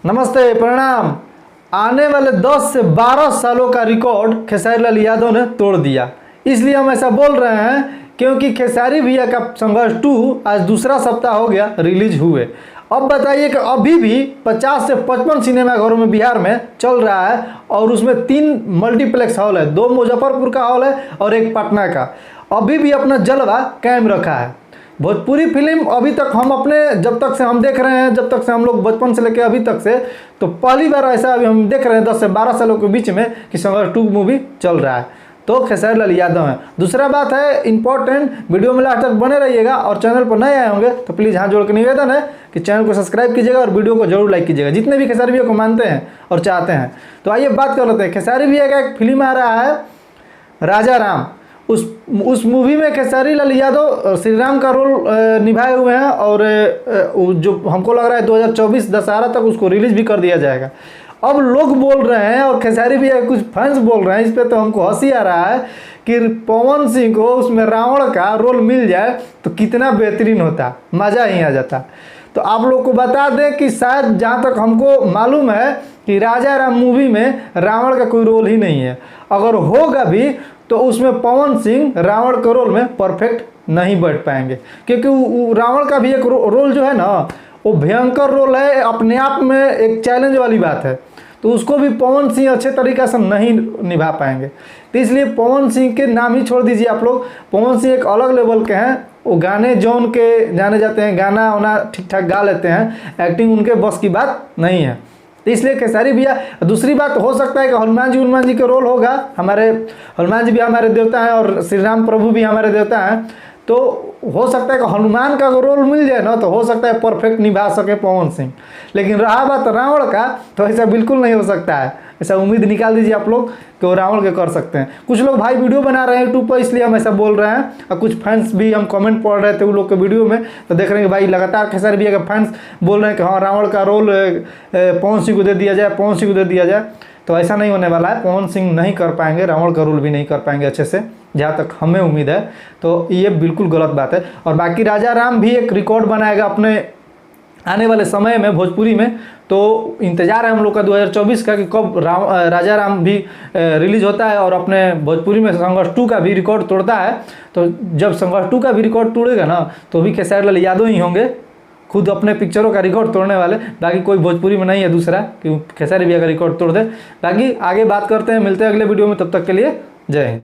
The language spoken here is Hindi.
नमस्ते, प्रणाम। आने वाले 10 से 12 सालों का रिकॉर्ड खेसारी लाल यादव ने तोड़ दिया। इसलिए हम ऐसा बोल रहे हैं क्योंकि खेसारी भैया का संघर्ष 2 आज दूसरा सप्ताह हो गया रिलीज हुए। अब बताइए कि अभी भी 50 से 55 सिनेमाघरों में बिहार में चल रहा है और उसमें 3 मल्टीप्लेक्स हॉल है, 2 मुजफ्फरपुर का हॉल है और 1 पटना का। अभी भी अपना जलवा कायम रखा है। भोजपुरी फिल्म अभी तक हम अपने जब तक से हम देख रहे हैं, जब तक से हम लोग बचपन से लेकर अभी तक से, तो पहली बार ऐसा अभी हम देख रहे हैं 10 से 12 सालों के बीच में कि संघर्ष 2 मूवी चल रहा है। तो खेसारी लाल यादव हैं। दूसरा बात है इंपॉर्टेंट, वीडियो में लास्ट तक बने रहिएगा और चैनल पर नए आए होंगे तो प्लीज़ हाथ जोड़ के निवेदन है कि चैनल को सब्सक्राइब कीजिएगा और वीडियो को जरूर लाइक कीजिएगा, जितने भी खेसारी भैया को मानते हैं और चाहते हैं। तो आइए बात कर लेते हैं। खेसारी भैया का एक फिल्म आ रहा है राजा राम। उस मूवी में खेसारी लाल यादव श्री राम का रोल निभाए हुए हैं और जो हमको लग रहा है 2024 दशहरा तक उसको रिलीज भी कर दिया जाएगा। अब लोग बोल रहे हैं और खेसारी भैया कुछ फैंस बोल रहे हैं, इस पे तो हमको हंसी आ रहा है कि पवन सिंह को उसमें रावण का रोल मिल जाए तो कितना बेहतरीन होता, मज़ा ही आ जाता। तो आप लोग को बता दें कि शायद जहाँ तक हमको मालूम है कि राजा राम मूवी में रावण का कोई रोल ही नहीं है। अगर होगा भी तो उसमें पवन सिंह रावण के रोल में परफेक्ट नहीं बैठ पाएंगे, क्योंकि रावण का भी एक रोल जो है ना वो भयंकर रोल है, अपने आप में एक चैलेंज वाली बात है। तो उसको भी पवन सिंह अच्छे तरीक़े से नहीं निभा पाएंगे। तो इसलिए पवन सिंह के नाम ही छोड़ दीजिए आप लोग। पवन सिंह एक अलग लेवल के हैं, वो गाने जौन के जाने जाते हैं, गाना वाना ठीक ठाक गा लेते हैं, एक्टिंग उनके बस की बात नहीं है। तो इसलिए खेसारी भैया, दूसरी बात हो सकता है कि हनुमान जी का रोल होगा। हमारे हनुमान जी भी हमारे देवता हैं और श्री राम प्रभु भी हमारे देवता हैं, तो हो सकता है कि हनुमान का रोल मिल जाए ना तो हो सकता है परफेक्ट निभा सके पवन सिंह। लेकिन रहा बात रावण का, तो ऐसा बिल्कुल नहीं हो सकता है। ऐसा उम्मीद निकाल दीजिए आप लोग कि वो रावण के कर सकते हैं। कुछ लोग भाई वीडियो बना रहे हैं यूट्यूब पर, इसलिए हम ऐसा बोल रहे हैं। और कुछ फैंस भी हम कमेंट पढ़ रहे थे उन लोग के वीडियो में, तो देख रहे हैं कि भाई लगातार खेसारी भैया के फैंस बोल रहे हैं कि हाँ रावण का रोल पवन सिंह को दे दिया जाए, पवन सिंह को दे दिया जाए। तो ऐसा नहीं होने वाला है। पवन सिंह नहीं कर पाएंगे, रावण का रोल भी नहीं कर पाएंगे अच्छे से, जहाँ तक हमें उम्मीद है। तो ये बिल्कुल गलत बात है। और बाकी राजा राम भी एक रिकॉर्ड बनाएगा अपने आने वाले समय में भोजपुरी में। तो इंतज़ार है हम लोग का 2024 का कि कब राजा राम भी रिलीज़ होता है और अपने भोजपुरी में संघर्ष 2 का भी रिकॉर्ड तोड़ता है। तो जब संघर्ष 2 का भी रिकॉर्ड तोड़ेगा ना तो भी खेसारी लाल यादव ही होंगे खुद अपने पिक्चरों का रिकॉर्ड तोड़ने वाले। बाकी कोई भोजपुरी में नहीं है दूसरा कि खेसारी भैया का रिकॉर्ड तोड़ दे। बाकी आगे बात करते हैं, मिलते हैं अगले वीडियो में। तब तक के लिए जय हिंद।